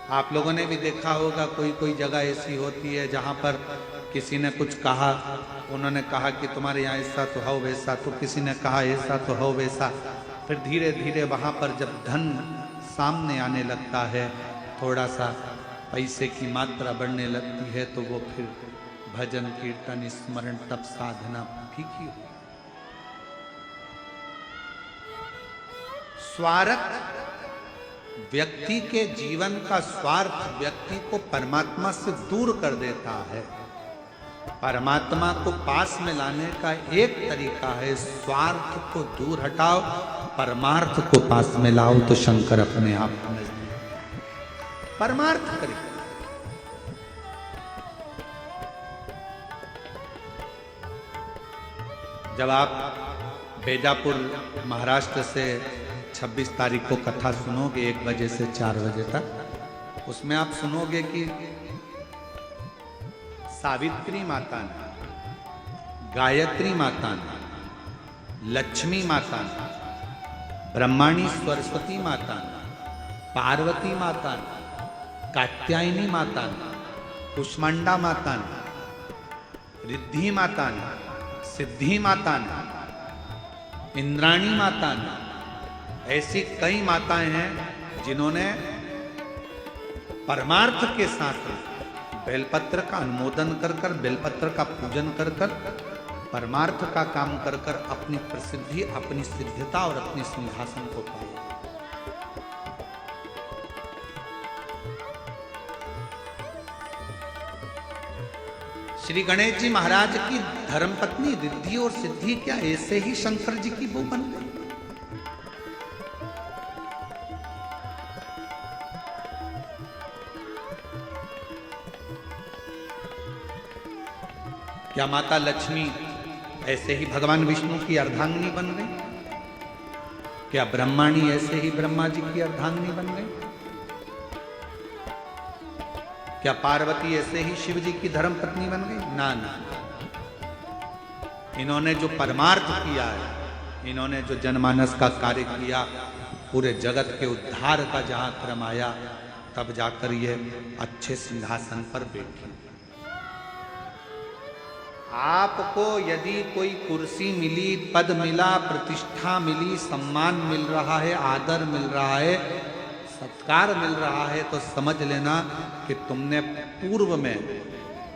आप लोगों ने भी देखा होगा कोई कोई जगह ऐसी होती है जहाँ पर किसी ने कुछ कहा, उन्होंने कहा कि तुम्हारे यहाँ ऐसा तो हो वैसा, तो किसी ने कहा ऐसा तो हो वैसा। फिर धीरे धीरे वहाँ पर जब धन सामने आने लगता है, थोड़ा सा पैसे की मात्रा बढ़ने लगती है, तो वो फिर भजन कीर्तन स्मरण तप साधना फीकी हो। स्वार्थ व्यक्ति के जीवन का स्वार्थ व्यक्ति को परमात्मा से दूर कर देता है। परमात्मा को पास में लाने का एक तरीका है, स्वार्थ को दूर हटाओ, परमार्थ को पास में लाओ, तो शंकर अपने आप नजदीक। परमार्थ करिए। जब आप बेजापुर महाराष्ट्र से 26 तारीख को कथा सुनोगे 1 बजे से 4 बजे तक, उसमें आप सुनोगे कि सावित्री माता ने, गायत्री माता ने, लक्ष्मी माता ने, ब्रह्माणी सरस्वती माता ने, पार्वती माता ने, कात्यायनी माता ने, कुष्मांडा माता ने, रिद्धि माता ने, सिद्धि माता ने, इंद्राणी माता ने, ऐसी कई माताएं हैं जिन्होंने परमार्थ के साथ बेलपत्र का अनुमोदन कर कर, बेलपत्र का पूजन कर कर, परमार्थ का काम कर कर अपनी प्रसिद्धि, अपनी सिद्धता और अपनी सिंहासन को पाया। श्री गणेश जी महाराज की धर्मपत्नी रिद्धि और सिद्धि क्या ऐसे ही शंकर जी की वो बन गई? क्या माता लक्ष्मी ऐसे ही भगवान विष्णु की अर्धांगिनी बन गई? क्या ब्रह्माणी ऐसे ही ब्रह्मा जी की अर्धांगिनी बन गई? क्या पार्वती ऐसे ही शिव जी की धर्मपत्नी बन गई? ना ना, इन्होंने जो परमार्थ किया है, इन्होंने जो जनमानस का कार्य किया, पूरे जगत के उद्धार का जहां क्रम आया, तब जाकर ये अच्छे सिंहासन पर बैठी। आपको यदि कोई कुर्सी मिली, पद मिला, प्रतिष्ठा मिली, सम्मान मिल रहा है, आदर मिल रहा है, सत्कार मिल रहा है, तो समझ लेना कि तुमने पूर्व में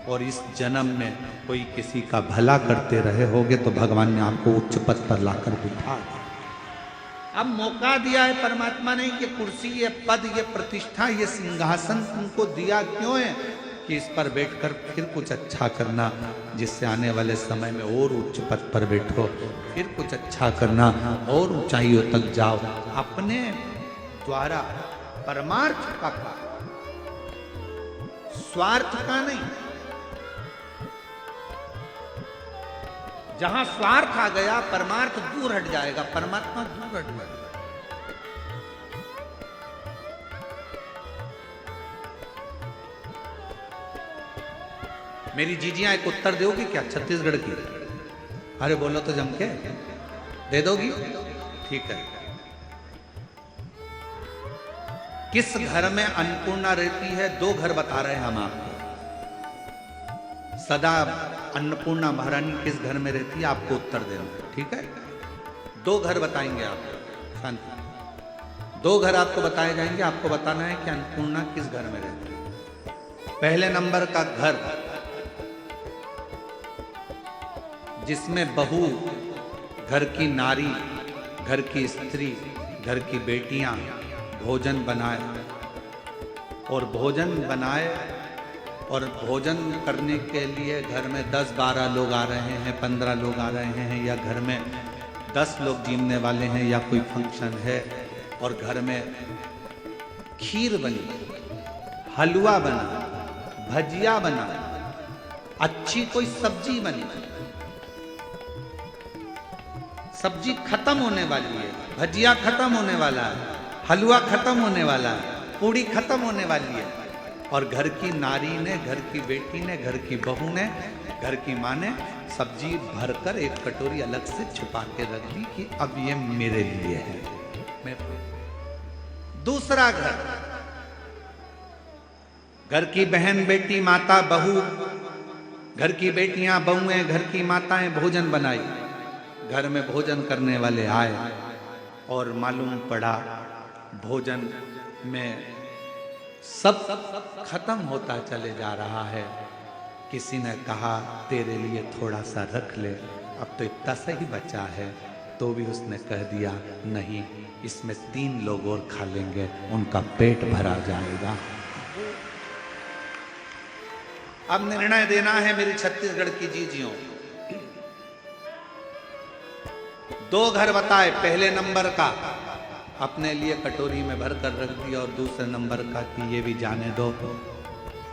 और इस जन्म में कोई किसी का भला करते रहे होगे, तो भगवान ने आपको उच्च पद पर लाकर बिठा दिया। अब मौका दिया है परमात्मा ने, ये कुर्सी, ये पद, ये प्रतिष्ठा, ये सिंहासन तुमको दिया क्यों है? कि इस पर बैठकर फिर कुछ अच्छा करना, जिससे आने वाले समय में और उच्च पद पर बैठो, फिर कुछ अच्छा करना, और ऊंचाइयों तक जाओ, अपने द्वारा परमार्थ का काम, स्वार्थ का नहीं। जहां स्वार्थ आ गया, परमार्थ दूर हट जाएगा, परमात्मा दूर हट जाएगा। मेरी जीजियां एक उत्तर दोगी क्या छत्तीसगढ़ की? अरे बोलो तो जम के, दे दोगी? ठीक है। किस घर में अन्नपूर्णा रहती है? 2 घर बता रहे हैं हम आपको। सदा अन्नपूर्णा महारानी किस घर में रहती है, आपको उत्तर देना, ठीक है? 2 घर बताएंगे आपको, शांति। 2 घर आपको बताए जाएंगे, आपको बताना है कि अन्नपूर्णा किस घर में रहती है। पहले नंबर का घर जिसमें बहू, घर की नारी, घर की स्त्री, घर की बेटियां भोजन बनाए, और भोजन बनाए और भोजन करने के लिए घर में 10-12 लोग आ रहे हैं, 15 लोग आ रहे हैं, या घर में 10 लोग जीमने वाले हैं, या कोई फंक्शन है, और घर में खीर बनी, हलवा बना, भजिया बना, अच्छी कोई सब्जी बनी। सब्जी खत्म होने वाली है, भजिया खत्म होने वाला है, हलवा खत्म होने वाला है, पूड़ी खत्म होने वाली है, और घर की नारी ने, घर की बेटी ने, घर की बहू ने, घर की माँ ने सब्जी भरकर एक कटोरी अलग से छुपा के रख दी कि अब ये मेरे लिए है। मैं दूसरा घर घर की बहन बेटी माता बहू, घर की बेटियां बहुएं घर की माताएं भोजन बनाई। घर में भोजन करने वाले आए और मालूम पड़ा भोजन में सब खत्म होता चले जा रहा है। किसी ने कहा तेरे लिए थोड़ा सा रख ले, अब तो इतना सही बचा है। तो भी उसने कह दिया नहीं, इसमें 3 लोग और खा लेंगे, उनका पेट भरा जाएगा। अब निर्णय देना है मेरी छत्तीसगढ़ की जीजियों। 2 घर बताए। पहले नंबर का अपने लिए कटोरी में भर कर रख दिया, और दूसरे नंबर का कि ये भी जाने दो,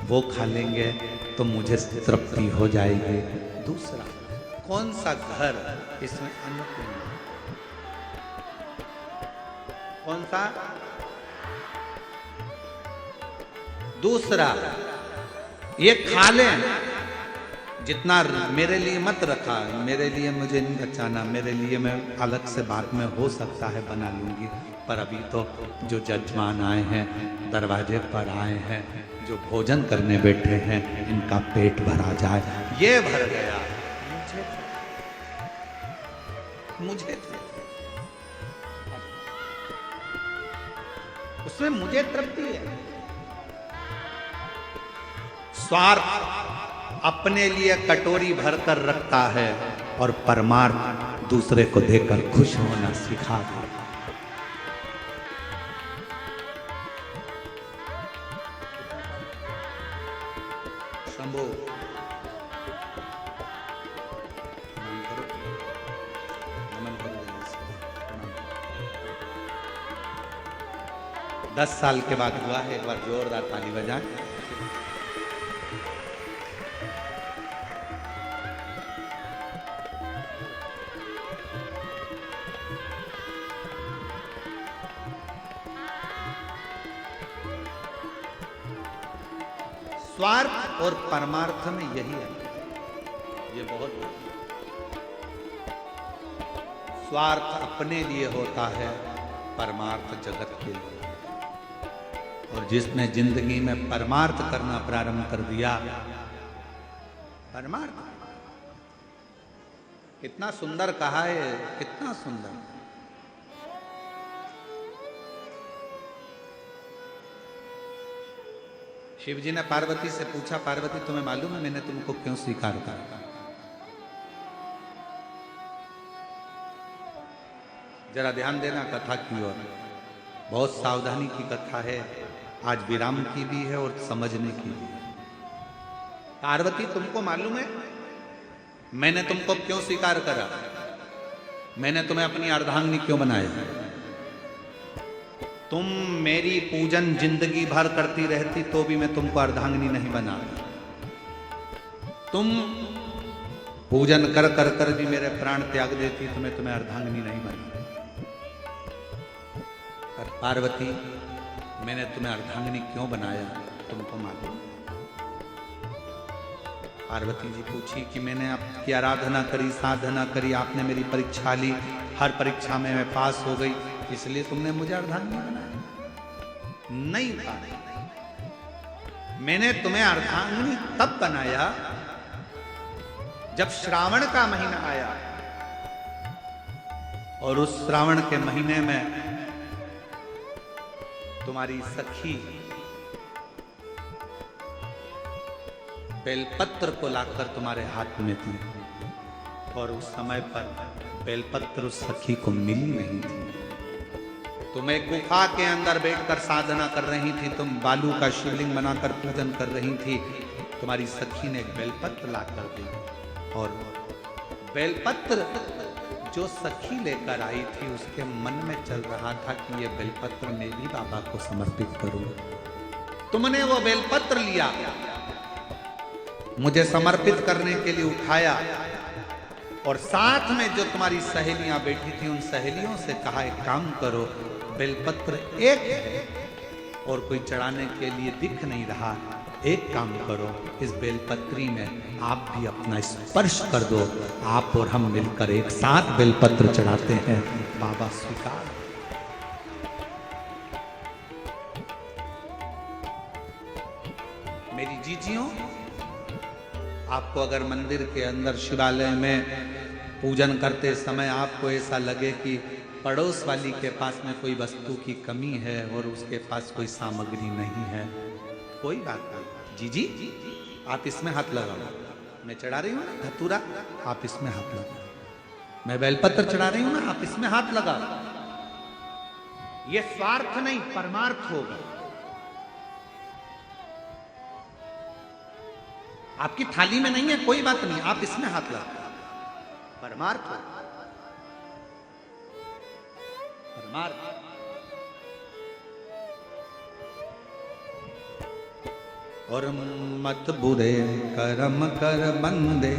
वो खा लेंगे तो मुझे तृप्ति हो जाएगी। दूसरा, कौन सा घर इसमें अनुकूल है? कौन सा? दूसरा, ये खा लें, जितना मेरे लिए मत रखा, मेरे लिए मुझे नहीं बचाना, मेरे लिए मैं अलग से बाद में हो सकता है बना लूंगी, पर अभी तो जो जजमान आए हैं, दरवाजे पर आए हैं, जो भोजन करने बैठे हैं, इनका पेट भरा जाए। ये भर गया, मुझे उसमें मुझे तृप्ति है। स्वार्थ अपने लिए कटोरी भरकर रखता है और परमार्थ दूसरे को देकर खुश होना सिखा देता। शंभो, 10 साल के बाद हुआ है, एक बार जोरदार ताली बजाएं। स्वार्थ और परमार्थ में यही है, ये बहुत स्वार्थ अपने लिए होता है, परमार्थ जगत के लिए। और जिसने जिंदगी में परमार्थ करना प्रारंभ कर दिया, परमार्थ कितना सुंदर कहा है, कितना सुंदर। शिव जी ने पार्वती से पूछा, पार्वती तुम्हें मालूम है मैंने तुमको क्यों स्वीकार करा? जरा ध्यान देना कथा की ओर, बहुत सावधानी की कथा है, आज विराम की भी है और समझने की भी है। पार्वती तुमको मालूम है मैंने तुमको क्यों स्वीकार करा? मैंने तुम्हें अपनी अर्धांगिनी क्यों बनाया? तुम मेरी पूजन जिंदगी भर करती रहती तो भी मैं तुमको अर्धांगिनी नहीं बना। तुम पूजन कर कर कर भी मेरे प्राण त्याग देती तो मैं तुम्हें अर्धांगिनी नहीं बना। पर पार्वती मैंने तुम्हें अर्धांगिनी क्यों बनाया तुमको मालूम? पार्वती जी पूछी कि मैंने आपकी आराधना करी, साधना करी, आपने मेरी परीक्षा ली, हर परीक्षा में मैं पास हो गई, इसलिए तुमने मुझे अर्धांगिनी बनाया? नहीं था, मैंने तुम्हें अर्धांगिनी तब बनाया जब श्रावण का महीना आया और उस श्रावण के महीने में तुम्हारी सखी बेलपत्र को लाकर तुम्हारे हाथ में थी और उस समय पर बेलपत्र उस सखी को मिली नहीं थी। तुम एक गुफा के अंदर बैठकर साधना कर रही थी, तुम बालू का शिवलिंग बनाकर पूजन कर रही थी, तुम्हारी सखी ने एक बेलपत्र लाकर दी और बेलपत्र जो सखी लेकर आई थी उसके मन में चल रहा था कि ये बेलपत्र मैं भी बाबा को समर्पित करूं। तुमने वो बेलपत्र लिया, मुझे समर्पित करने के लिए उठाया और साथ में जो तुम्हारी सहेलियां बैठी थी उन सहेलियों से कहा एक काम करो, बेलपत्र एक है और कोई चढ़ाने के लिए दिख नहीं रहा, एक काम करो इस बेलपत्री में आप भी अपना स्पर्श कर दो, आप और हम मिलकर एक साथ बेलपत्र चढ़ाते हैं, बाबा स्वीकार। मेरी जीजियों, आपको अगर मंदिर के अंदर शिवालय में पूजन करते समय आपको ऐसा लगे कि पड़ोस वाली के पास में कोई वस्तु की कमी है और उसके पास कोई सामग्री नहीं है, कोई बात नहीं, जीजी आप इसमें हाथ लगाओ। मैं चढ़ा रही हूँ ना धतूरा, आप इसमें हाथ लगाओ। मैं बेलपत्र चढ़ा रही हूं ना, आप इसमें हाथ लगाओ। ये स्वार्थ नहीं, परमार्थ होगा। आपकी थाली में नहीं है, कोई बात नहीं, आप इसमें हाथ लगाओ, परमार्थ होगा, परमार्थ। और मत बुरे कर्म कर बंदे,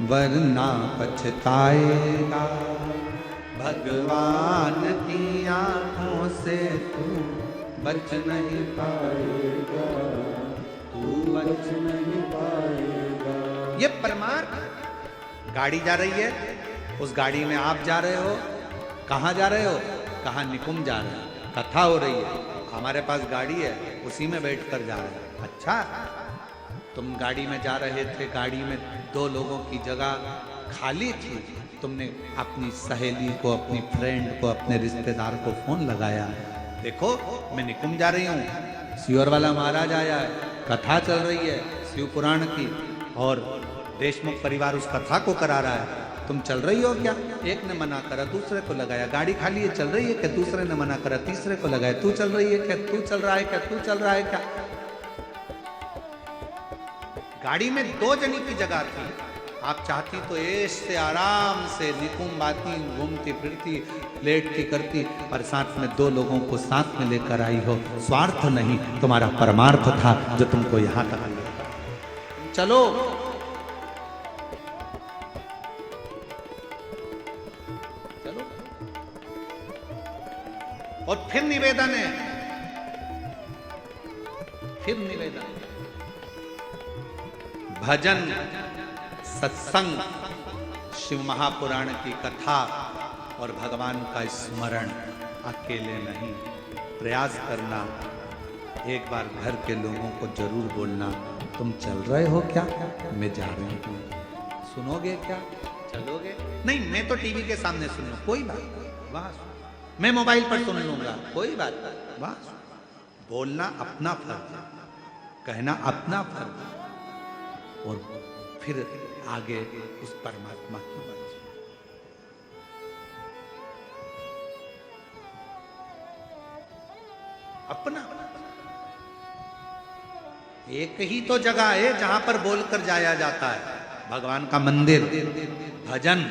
वरना पछताएगा, भगवान की आंखों से तू बच नहीं पाएगा, तू बच नहीं पाएगा। ये परमार्थ। गाड़ी जा रही है, उस गाड़ी में आप जा रहे हो, कहाँ जा रहे हो, कहाँ निकुंज जा रहे हो, कथा हो रही है, हमारे पास गाड़ी है, उसी में बैठ कर जा रहे हैं। अच्छा, तुम गाड़ी में जा रहे थे, गाड़ी में 2 लोगों की जगह खाली थी, तुमने अपनी सहेली को, अपनी फ्रेंड को, अपने रिश्तेदार को फोन लगाया, देखो मैं निकुंज जा रही हूँ, सियोर वाला महाराज आया है, कथा चल रही है शिव पुराण की, और देशमुख परिवार उस कथा को करा रहा है, तुम चल रही हो क्या? एक ने मना करा, दूसरे को लगाया, गाड़ी खाली है, चल रही है क्या? दूसरे ने मना करा, तीसरे को लगाया, तू चल रही है क्या? तू चल रहा है क्या? तू चल रहा है क्या? गाड़ी में 2 जनी की जगह थी, आप चाहती तो ऐश से आराम से निकुंभ आती, घूमती फिरती, लेटती करती, पर साथ में 2 लोगों को साथ में लेकर आई हो। स्वार्थ नहीं, तुम्हारा परमार्थ था जो तुमको यहां तक ले। चलो चलो। और फिर निवेदन है, फिर निवेदन, भजन, सत्संग, शिव महापुराण की कथा और भगवान का स्मरण अकेले नहीं, प्रयास करना। एक बार घर के लोगों को जरूर बोलना, तुम चल रहे हो क्या? मैं जा रही हूँ, सुनोगे क्या? चलोगे? नहीं, मैं तो टीवी के सामने सुन लूँ, कोई बात नहीं, वहां मैं मोबाइल पर सुन लूंगा, कोई बात नहीं, वहां बोलना अपना फर्ज है, कहना अपना फर्ज है, और फिर आगे उस परमात्मा की बात। अपना एक ही तो जगह है जहां पर बोलकर जाया जाता है, भगवान का मंदिर, भजन,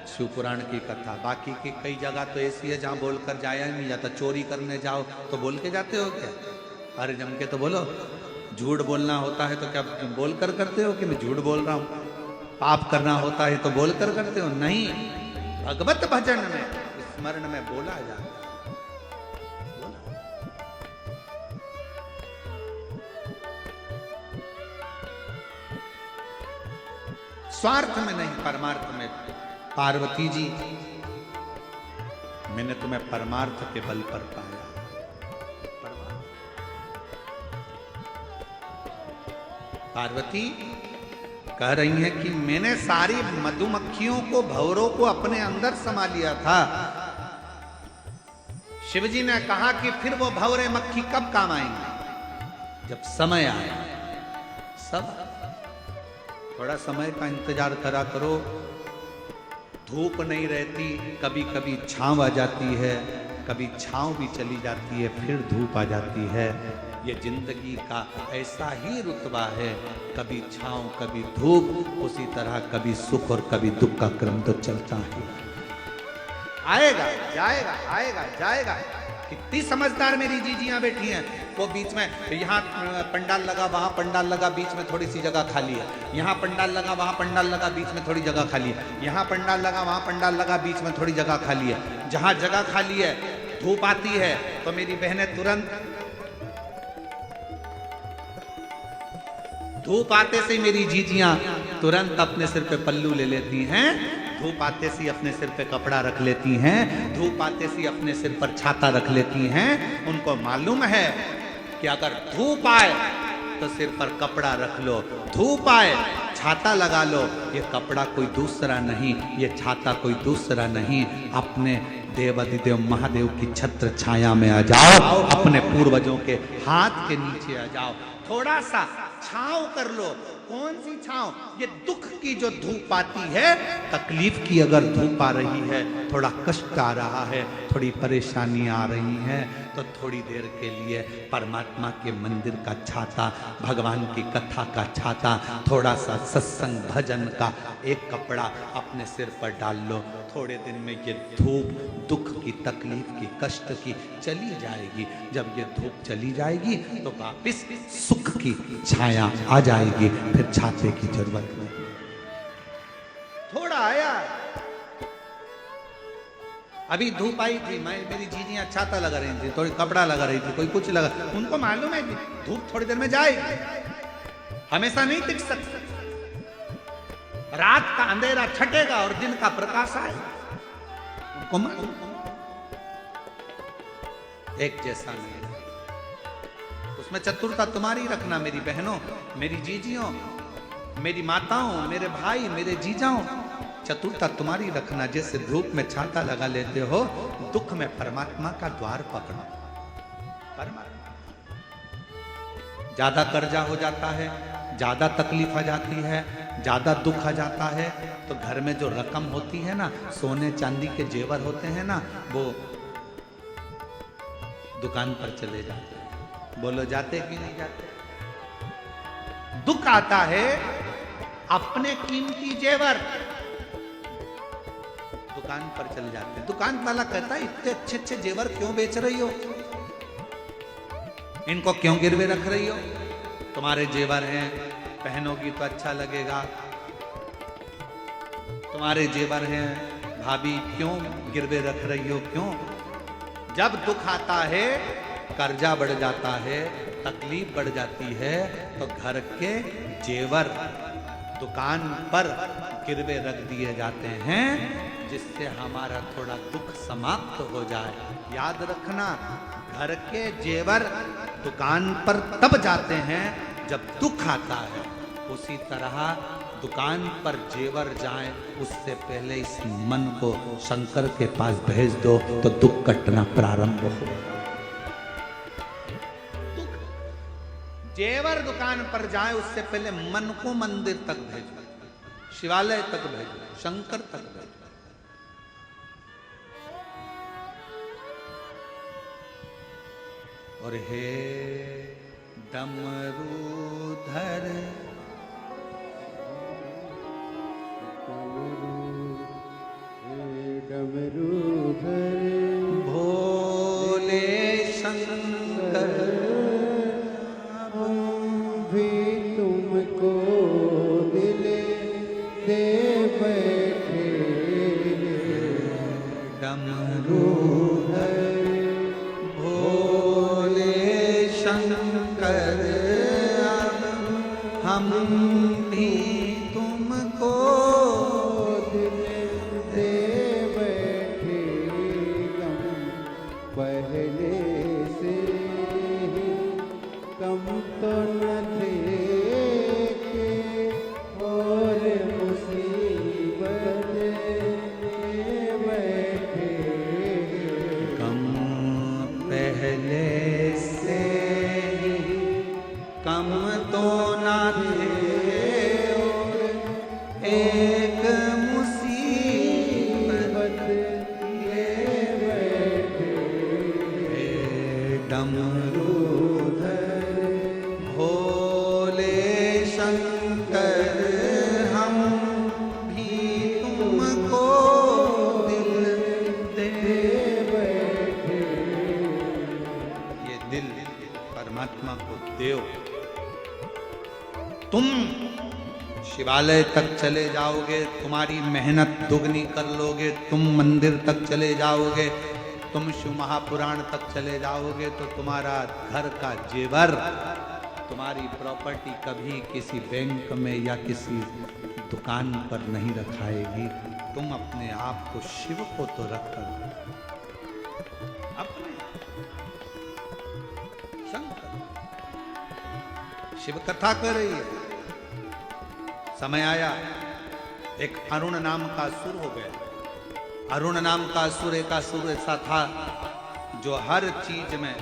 शिव पुराण की कथा। बाकी की कई जगह तो ऐसी है जहां बोलकर जाया ही नहीं जाता। चोरी करने जाओ तो बोल के जाते हो क्या? अरे जम के तो बोलो। झूठ बोलना होता है तो क्या बोल कर करते हो कि मैं झूठ बोल रहा हूं? पाप करना होता है तो बोल कर करते हो? नहीं, भगवत भजन में, स्मरण में बोला जाता है। स्वार्थ में नहीं, परमार्थ में। पार्वती जी, मैंने तुम्हें परमार्थ के बल पर पाया। पार्वती कह रही हैं कि मैंने सारी मधुमक्खियों को, भंवरों को अपने अंदर समा लिया था। शिवजी ने कहा कि फिर वो भंवरे मक्खी कब काम आएंगे? जब समय आए। सब थोड़ा समय का इंतजार करा करो। धूप नहीं रहती, कभी कभी छांव आ जाती है, कभी छांव भी चली जाती है, फिर धूप आ जाती है। ये जिंदगी का ऐसा ही रुतबा है, कभी छांव कभी धूप, उसी तरह कभी सुख और कभी दुख का क्रम तो चलता है। आएगा जाएगा, आएगा जाएगा। कितनी समझदार मेरी जीजियां बैठी हैं। वो बीच में, यहाँ पंडाल लगा, वहाँ पंडाल लगा, बीच में थोड़ी सी जगह खाली है। यहाँ पंडाल लगा, वहाँ पंडाल लगा, बीच में थोड़ी जगह खाली है। यहाँ पंडाल लगा, वहाँ पंडाल लगा, बीच में थोड़ी जगह खाली है। जहाँ जगह खाली है, धूप आती है तो मेरी बहनें तुरंत, धूप आते से मेरी जीजियां तुरंत अपने सिर पे पल्लू ले लेती हैं। धूप आते से अपने सिर पे कपड़ा रख लेती हैं। धूप आते से अपने सिर पर छाता रख लेती हैं। उनको मालूम है कि अगर धूप आए तो सिर पर कपड़ा रख लो, धूप आए छाता लगा लो। ये कपड़ा कोई दूसरा नहीं, ये छाता कोई दूसरा नहीं, अपने देवाधिदेव महादेव की छत्र छाया में आ जाओ, अपने पूर्वजों के हाथ के नीचे आ जाओ, थोड़ा सा छांव कर लो। कौन सी छांव? ये दुख की जो धूप आती है, तकलीफ की अगर धूप आ रही है, थोड़ा कष्ट आ रहा है, थोड़ी परेशानी आ रही है, तो थोड़ी देर के लिए परमात्मा के मंदिर का छाता, भगवान की कथा का छाता, थोड़ा सा सत्संग भजन का एक कपड़ा अपने सिर पर डाल लो। थोड़े दिन में ये धूप दुख की, तकलीफ की, कष्ट की चली जाएगी। जब ये धूप चली जाएगी तो वापिस सुख की छाया आ जाएगी, फिर छाते की जरूरत नहीं। थोड़ा आया, अभी धूप आई थी, मेरी जीजियां छाता लगा रही थी, थोड़ी कपड़ा लगा रही थी, कोई कुछ लगा, उनको मालूम है कि धूप थोड़ी देर में जाएगी, हमेशा नहीं टिक सकती। रात का अंधेरा छटेगा और दिन का प्रकाश आएगा, उनको मालूम। एक जैसा नहीं, उसमें चतुरता तुम्हारी रखना मेरी बहनों, मेरी जीजियों, मेरी माताओं, मेरे भाई, मेरे जीजाओं, चतुरता तुम्हारी रखना। जैसे धूप में छाता लगा लेते हो, दुख में परमात्मा का द्वार पकड़ो। परमात्मा, ज्यादा कर्जा हो जाता है, ज्यादा तकलीफ आ जाती है, ज्यादा दुख आ जाता है, तो घर में जो रकम होती है ना, सोने चांदी के जेवर होते हैं ना, वो दुकान पर चले जाते हैं। बोलो जाते कि नहीं जाते? दुख आता है, अपने कीमती जेवर दुकान पर चले जाते हैं। दुकान वाला कहता है इतने अच्छे अच्छे जेवर क्यों बेच रही हो, इनको क्यों गिरवे रख रही हो? तुम्हारे जेवर हैं, पहनोगी तो अच्छा लगेगा, तुम्हारे जेवर हैं, भाभी क्यों गिरवे रख रही हो, क्यों? जब दुख आता है, कर्जा बढ़ जाता है, तकलीफ बढ़ जाती है, तो घर के जेवर दुकान पर गिरवे रख दिए जाते हैं, जिससे हमारा थोड़ा दुख समाप्त हो जाए। याद रखना, घर के जेवर दुकान पर तब जाते हैं जब दुख आता है। उसी तरह दुकान पर जेवर जाए, उससे पहले इस मन को शंकर के पास भेज दो, तो दुख कटना प्रारंभ हो। जेवर दुकान पर जाए उससे पहले मन को मंदिर तक भेजो, शिवालय तक भेजो, शंकर तक भेजो। और हे डमरूधर भोले शंकर, भी तुमको दिल दे बैठे, डमरूधर भोले शंकर, हम भी तुमको दिल दे बैठे, कम पहले से ही कम तो न थे के, और मुसीबत दे बैठे, कम पहले से ही कम तो ना थे, और एक मुसीबत दे बैठे, डमरूधर भोले शंकर, हम भी तुमको दिल दे बैठे। ये दिल परमात्मा को देओ। तुम शिवालय तक चले जाओगे, तुम्हारी मेहनत दुगनी कर लोगे, तुम मंदिर तक चले जाओगे, तुम शिव महापुराण तक चले जाओगे, तो तुम्हारा घर का जेवर, तुम्हारी प्रॉपर्टी कभी किसी बैंक में या किसी दुकान पर नहीं रखाएगी। तुम अपने आप को शिव को तो रख कर अपने शंकर। शिव कथा कर रही है। समय आया, एक अरुण नाम का असुर हो गया। अरुण नाम का असुर एक असुर ऐसा था जो हर चीज में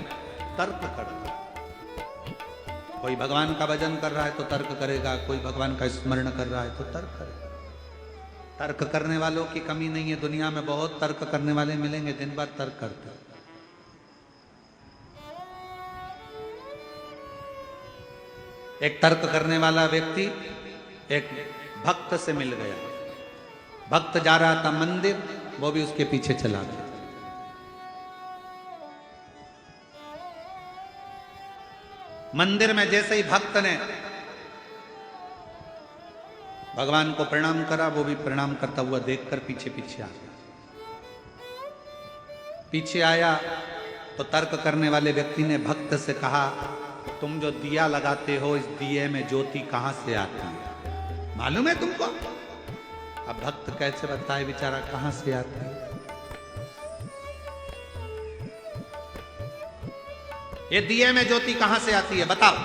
तर्क करता। कोई भगवान का भजन कर रहा है तो तर्क करेगा, कोई भगवान का स्मरण कर रहा है तो तर्क करेगा। तर्क करने वालों की कमी नहीं है दुनिया में, बहुत तर्क करने वाले मिलेंगे, दिन भर तर्क करते। एक तर्क करने वाला व्यक्ति एक भक्त से मिल गया। भक्त जा रहा था मंदिर, वो भी उसके पीछे चला गया। मंदिर में जैसे ही भक्त ने भगवान को प्रणाम करा, वो भी प्रणाम करता हुआ देखकर पीछे पीछे आ गया। पीछे आया तो तर्क करने वाले व्यक्ति ने भक्त से कहा, तुम जो दिया लगाते हो, इस दिए में ज्योति कहां से आती है, मालूम है तुमको? अब भक्त कैसे बताए बेचारा कहां से आती है। ये दिए में ज्योति कहां से आती है बताओ।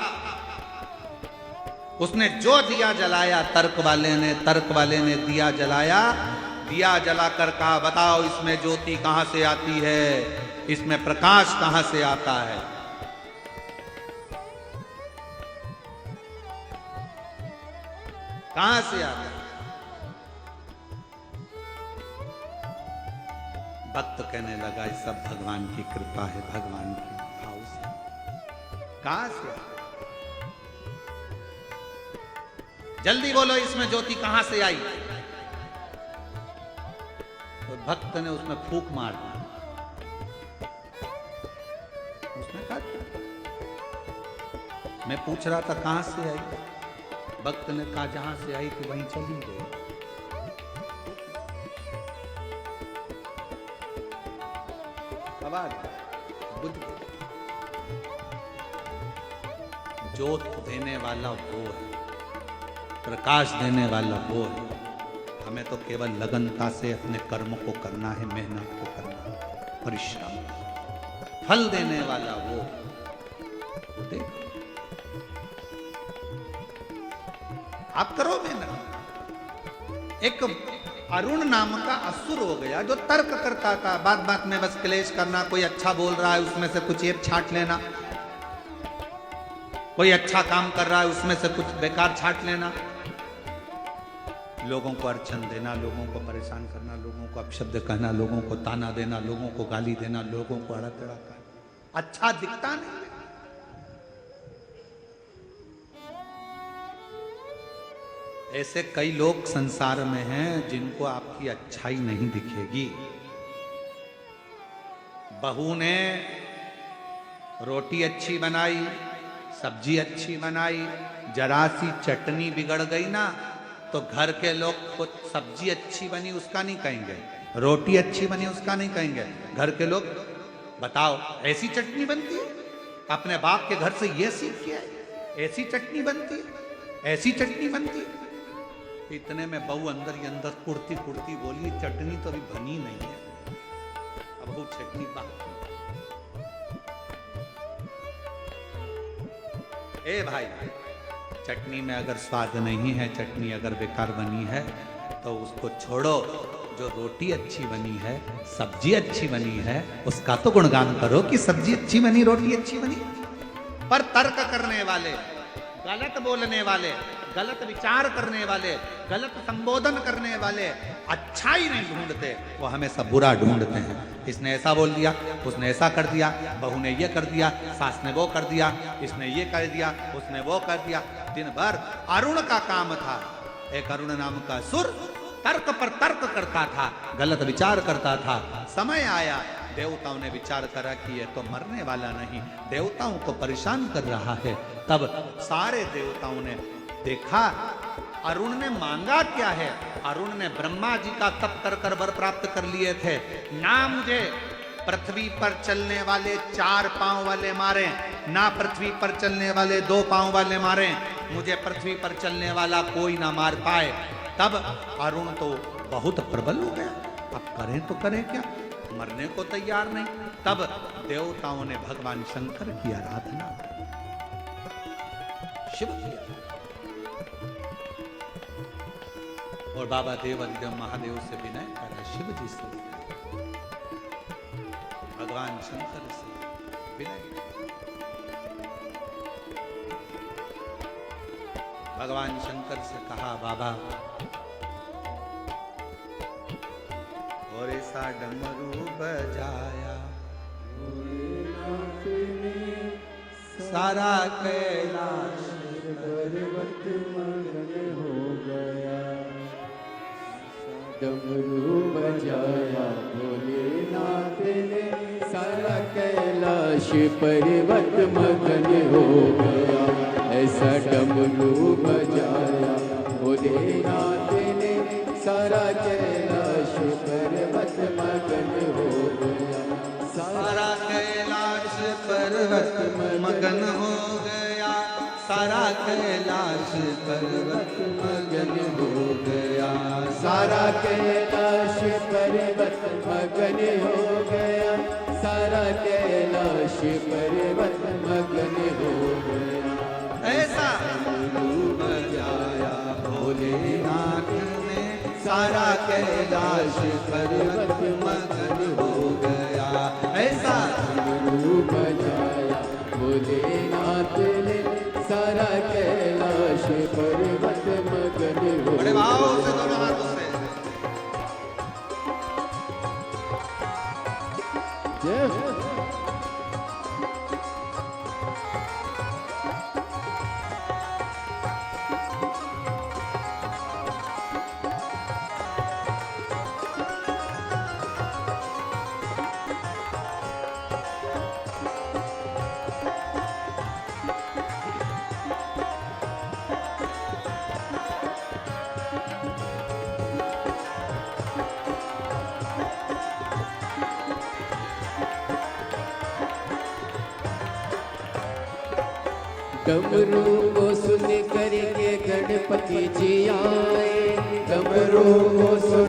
उसने जो दिया जलाया, तर्क वाले ने दिया जलाया, दिया जलाकर कहा, बताओ इसमें ज्योति कहां से आती है, इसमें प्रकाश कहां से आता है। कहां से आता है? भक्त कहने लगा, ये सब भगवान की कृपा है, भगवान की भाव से। कहां से? जल्दी बोलो, इसमें ज्योति कहां से आई? तो भक्त ने उसमें फूंक मार दी। उसने कहा, मैं पूछ रहा था कहां से आई। भक्त ने कहा, जहां से आई थी वहीं चली गई। आवाज बुझ गई। ज्योत देने वाला वो है, प्रकाश देने वाला वो है। हमें तो केवल लगनता से अपने कर्म को करना है, मेहनत को करना है, परिश्रम। फल देने वाला वो देख, आप करो मेहनत। एक अरुण नाम का असुर हो गया जो तर्क करता था, बात बात में बस क्लेश करना। कोई अच्छा बोल रहा है उसमें से कुछ एक छांट लेना, कोई अच्छा काम कर रहा है उसमें से कुछ बेकार छांट लेना, लोगों को अड़चन देना, लोगों को परेशान करना, लोगों को अपशब्द कहना, लोगों को ताना देना, लोगों को गाली देना, लोगों को अड़ा तड़ा करना। अच्छा दिखता नहीं। ऐसे कई लोग संसार में हैं जिनको आपकी अच्छाई नहीं दिखेगी। बहू ने रोटी अच्छी बनाई, सब्जी अच्छी बनाई, जरा सी चटनी बिगड़ गई ना, तो घर के लोग कुछ सब्जी अच्छी बनी उसका नहीं कहेंगे, रोटी अच्छी बनी उसका नहीं कहेंगे। घर के लोग, बताओ ऐसी चटनी बनती है? अपने बाप के घर से ये सीख के आए, ऐसी चटनी बनती है, ऐसी चटनी बनती है। इतने में बहू अंदर ही अंदर कुड़ती कुड़ती बोली, चटनी तो अभी बनी नहीं है, अब वो चटनी बाकी। ए भाई, चटनी में अगर स्वाद नहीं है, चटनी अगर बेकार बनी है तो उसको छोड़ो। जो रोटी अच्छी बनी है, सब्जी अच्छी बनी है, उसका तो गुणगान करो कि सब्जी अच्छी बनी, रोटी अच्छी बनी। पर तर्क करने वाले, गलत बोलने वाले, गलत विचार करने वाले, गलत संबोधन करने वाले अच्छाई नहीं ढूंढते, वो हमेशा बुरा ढूंढते हैं। इसने ऐसा बोल दिया, उसने ऐसा कर दिया, बहू ने ये कर दिया, सास ने वो कर दिया, इसने ये कर दिया, उसने वो कर दिया। दिन भर अरुण का काम था। एक अरुण नाम का सुर तर्क पर तर्क करता था, गलत विचार करता था। समय आया, देवताओं ने विचार करा कि ये तो मरने वाला नहीं, देवताओं को परेशान कर रहा है। तब सारे देवताओं ने देखा अरुण ने मांगा क्या है। अरुण ने ब्रह्मा जी का तप कर कर वर प्राप्त कर लिए थे। ना मुझे पृथ्वी पर चलने वाले 4 पांव वाले मारे, ना पृथ्वी पर चलने वाले 2 पांव वाले मारे, मुझे पृथ्वी पर चलने वाला कोई ना मार पाए। तब अरुण तो बहुत प्रबल हो गया, अब करें तो करें क्या, मरने को तैयार नहीं। तब देवताओं ने भगवान शंकर की आराधना, शिव किया। और बाबा देव अधिगम महादेव से विनय करा, शिव जी से भगवान शंकर से विनय। भगवान शंकर से कहा बाबा और ऐसा डमरू बजाया सारा कैलाश पर्वत मगन हो गया। डमरू बजाया भोलेनाथ ने, सारा कैलाश पर्वत मगन हो गया। ऐसा डमरू बजाया भोलेनाथ ने, सारा कैलाश पर्वत मगन हो गया। सारा कैलाश पर्वत मगन हो गया। सारा कैलाश पर्वत मगन हो गया। सारा कैलाश पर्वत मगन हो गया। सारा कैलाश पर्वत मगन हो गया। ऐसा बजाया भोलेनाथ ने, सारा कैलाश पर्वत मगन हो गया। ऐसा डमरू बजाया भोलेनाथ ने, सारा कैलाश पर्वत मगन हो बड़े भाव से दोनों हाथों से जय हो। डमरू को सुन करके गणपति जी आए। डमरू को सुन